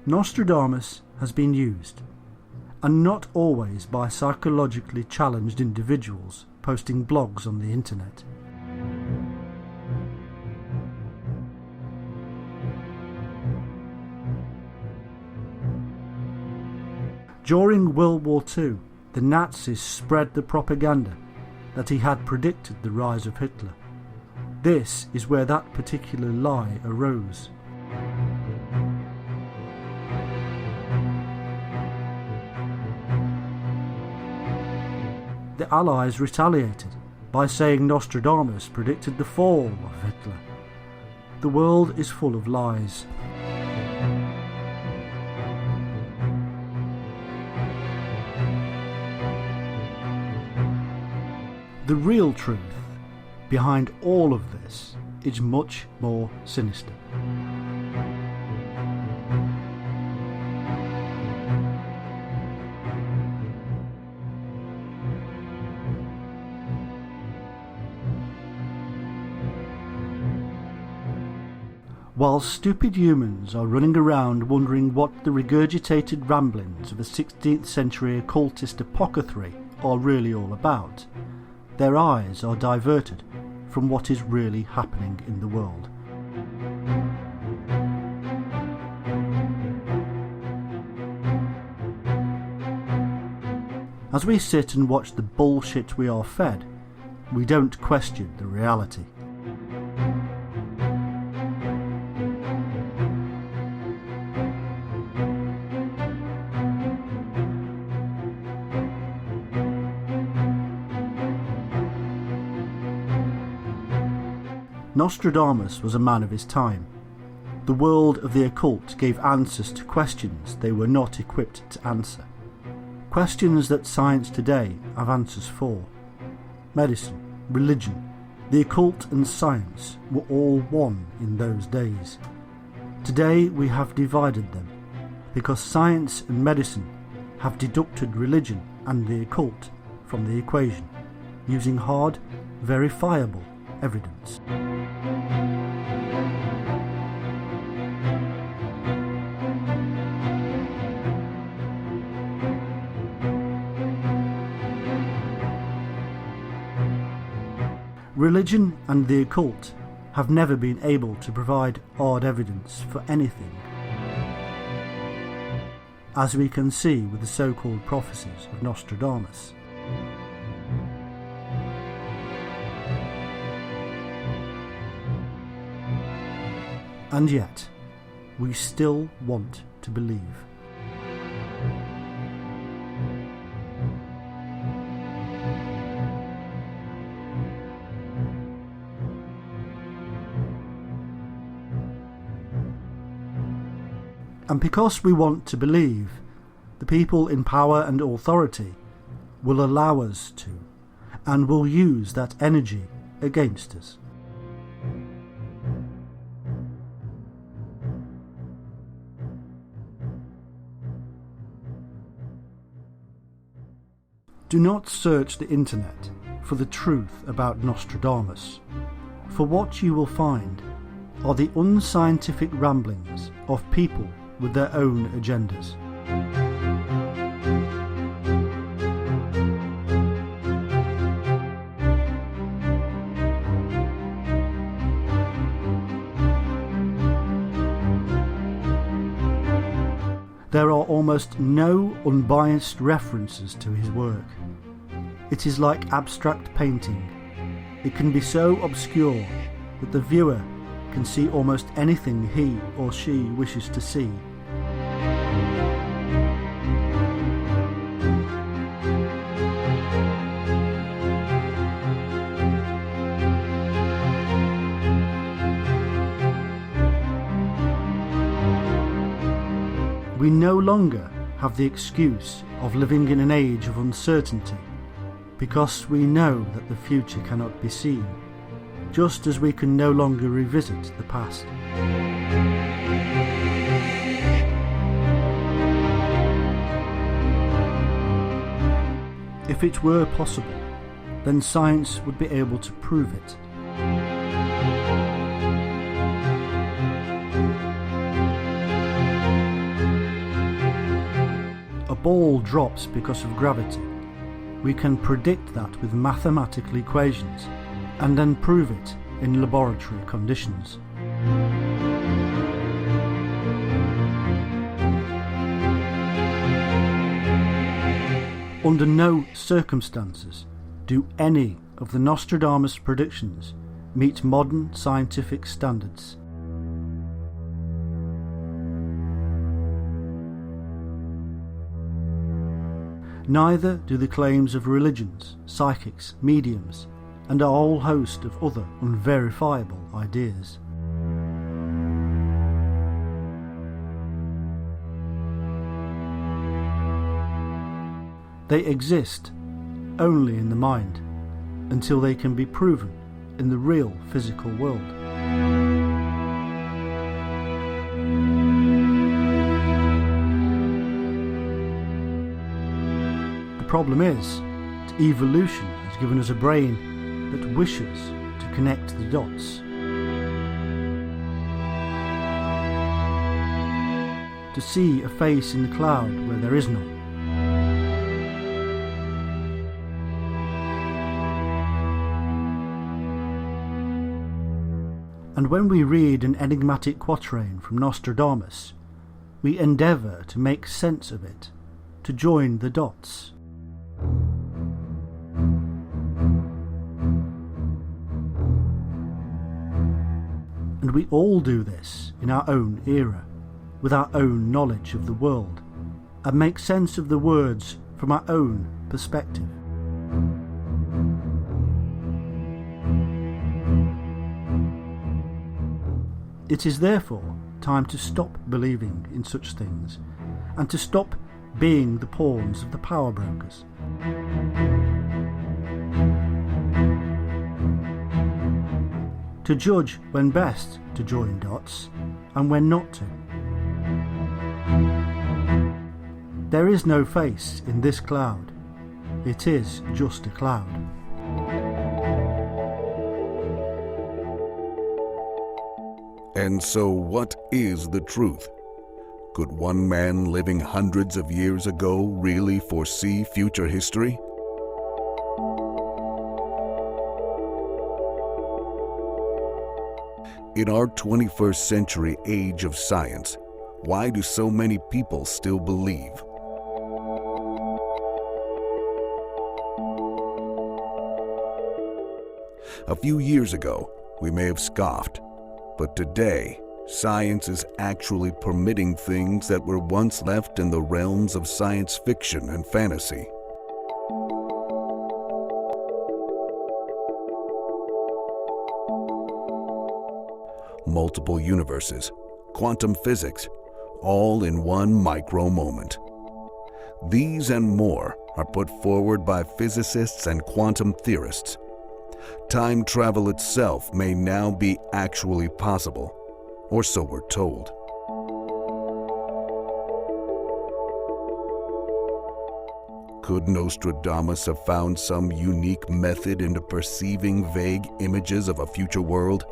Nostradamus has been used, and not always by psychologically challenged individuals posting blogs on the internet. During World War II, the Nazis spread the propaganda that he had predicted the rise of Hitler. This is where that particular lie arose. The Allies retaliated by saying Nostradamus predicted the fall of Hitler. The world is full of lies. The real truth behind all of this is much more sinister. While stupid humans are running around wondering what the regurgitated ramblings of a 16th century occultist apothecary are really all about, their eyes are diverted from what is really happening in the world. As we sit and watch the bullshit we are fed, we don't question the reality. Nostradamus was a man of his time. The world of the occult gave answers to questions they were not equipped to answer. Questions that science today have answers for. Medicine, religion, the occult and science were all one in those days. Today we have divided them, because science and medicine have deducted religion and the occult from the equation, using hard, verifiable evidence. Religion and the occult have never been able to provide hard evidence for anything, as we can see with the so-called prophecies of Nostradamus. And yet, we still want to believe. And because we want to believe, the people in power and authority will allow us to, and will use that energy against us. Do not search the internet for the truth about Nostradamus, for what you will find are the unscientific ramblings of people with their own agendas. There are almost no unbiased references to his work. It is like abstract painting. It can be so obscure that the viewer can see almost anything he or she wishes to see. We no longer have the excuse of living in an age of uncertainty, because we know that the future cannot be seen, just as we can no longer revisit the past. If it were possible, then science would be able to prove it. A ball drops because of gravity. We can predict that with mathematical equations and then prove it in laboratory conditions. Under no circumstances do any of the Nostradamus predictions meet modern scientific standards. Neither do the claims of religions, psychics, mediums, and a whole host of other unverifiable ideas. They exist only in the mind until they can be proven in the real physical world. The problem is that evolution has given us a brain that wishes to connect the dots. To see a face in the cloud where there is none. And when we read an enigmatic quatrain from Nostradamus, we endeavour to make sense of it, to join the dots. And we all do this in our own era, with our own knowledge of the world, and make sense of the words from our own perspective. It is therefore time to stop believing in such things, and to stop being the pawns of the power brokers. To judge when best to join dots, and when not to. There is no face in this cloud. It is just a cloud. And so what is the truth? Could one man living hundreds of years ago really foresee future history? In our 21st century age of science, why do so many people still believe? A few years ago, we may have scoffed, but today, science is actually permitting things that were once left in the realms of science fiction and fantasy. Multiple universes, quantum physics, all in one micro moment. These and more are put forward by physicists and quantum theorists. Time travel itself may now be actually possible, or so we're told. Could Nostradamus have found some unique method into perceiving vague images of a future world?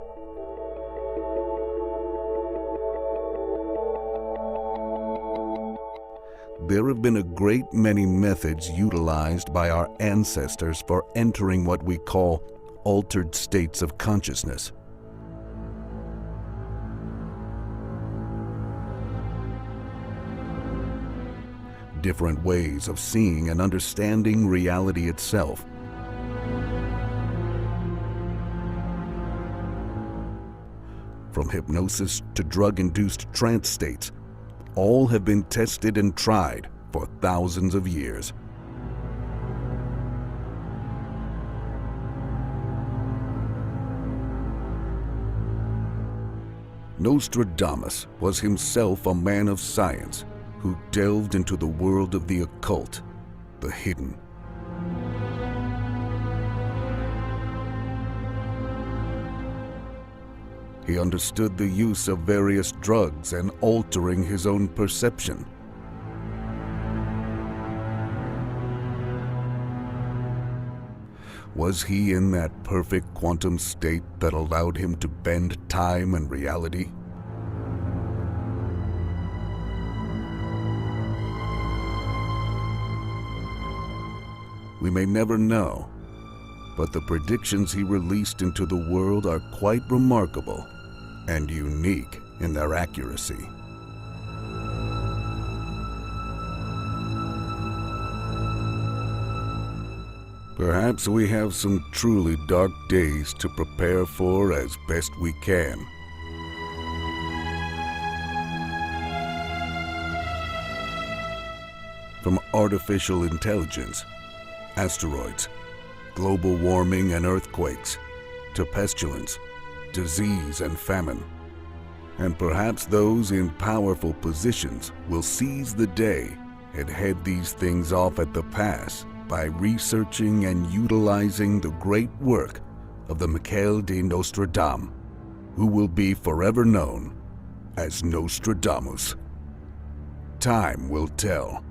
There have been a great many methods utilized by our ancestors for entering what we call altered states of consciousness. Different ways of seeing and understanding reality itself. From hypnosis to drug-induced trance states, all have been tested and tried for thousands of years. Nostradamus was himself a man of science who delved into the world of the occult, the hidden. He understood the use of various drugs and altering his own perception. Was he in that perfect quantum state that allowed him to bend time and reality? We may never know, but the predictions he released into the world are quite remarkable and unique in their accuracy. Perhaps we have some truly dark days to prepare for as best we can. From artificial intelligence, asteroids, global warming and earthquakes, to pestilence, disease and famine. And perhaps those in powerful positions will seize the day and head these things off at the pass by researching and utilizing the great work of the Michael de Nostradamus, who will be forever known as Nostradamus. Time will tell.